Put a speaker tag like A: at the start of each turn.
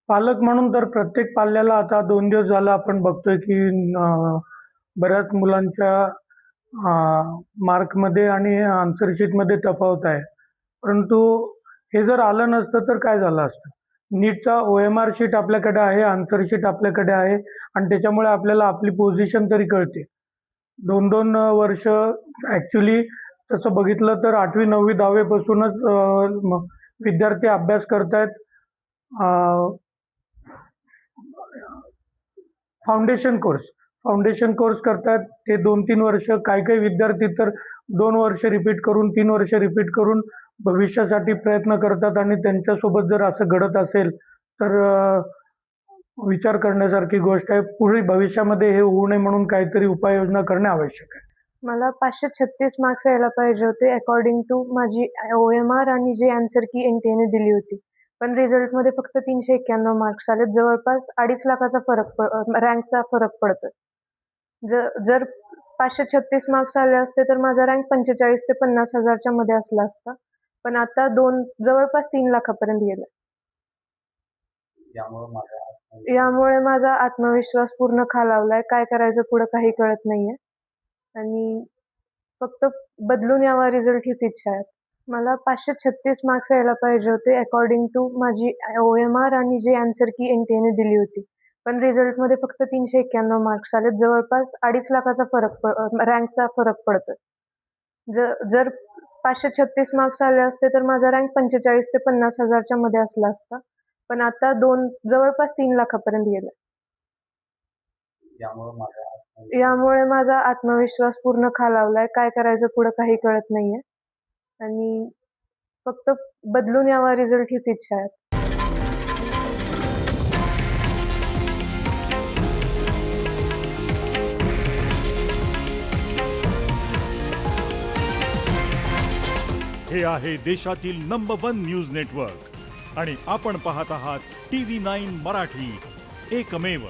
A: पालक म्हणून तर प्रत्येक पाल्याला आता 2 दिवस झालं आपण बघतोय की बऱ्याच मुलांच्या मार्कमध्ये आणि आन्सर शीटमध्ये तफावत आहे. परंतु हे जर आलं नसतं तर काय झालं असतं? नीटचा OMR शीट आपल्याकडे आहे, आन्सर शीट आपल्याकडे आहे आणि त्याच्यामुळे आपल्याला आपली पोझिशन तरी कळते. 2-2 वर्ष ॲक्चुअली तसं बघितलं तर 8वी, 9वी, 10वी पासूनच विद्यार्थी अभ्यास करतायत. फाउंडेशन कोर्स करतात. ते 2-3 वर्ष काही विद्यार्थी तर 2 वर्ष रिपीट करून 3 वर्ष रिपीट करून भविष्यासाठी प्रयत्न करतात आणि त्यांच्यासोबत जर असं घडत असेल तर विचार करण्यासारखी गोष्ट आहे. पुढे भविष्यामध्ये हे होऊ नये म्हणून काहीतरी उपाययोजना करणे आवश्यक आहे.
B: मला 536 मार्क्स यायला पाहिजे होते अकॉर्डिंग टू माझी OMR आणि जी आन्सर की NTA ने दिली होती. पण रिझल्टमध्ये फक्त 391 मार्क्स आले. जवळपास 2.5 लाखाचा रँकचा फरक पडतोय. जर 536 मार्क्स आले असते तर माझा रँक 45 ते 50,000च्या मध्ये असला असता. पण आता जवळपास 3 लाखापर्यंत गेला. यामुळे माझा आत्मविश्वास पूर्ण खालावलाय. काय करायचं पुढे काही कळत नाहीये आणि फक्त बदलून यावा रिझल्ट हीच इच्छा आहे. मला 536 मार्क्स यायला पाहिजे होते अकॉर्डिंग टू माझी OMR आणि जी आन्सर की NTA ने दिली होती. पण रिझल्टमध्ये फक्त 391 मार्क्स आले. जवळपास 2.5 लाखाचा रँकचा फरक पडतोय. जर 536 मार्क्स आले असते तर माझा रँक 45 ते 50,000च्या मध्ये असला असता. पण आता जवळपास 3 लाखापर्यंत गेला. यामुळे माझा आत्मविश्वास पूर्ण खालावलाय. काय करायचं पुढे काही कळत नाहीये आणि फक्त बदलून यावा रिझल्ट हीच इच्छा आहे.
C: हे आहे देशातील नंबर 1 न्यूज नेटवर्क आणि आपण पाहत आहात TV9 मराठी, एकमेव.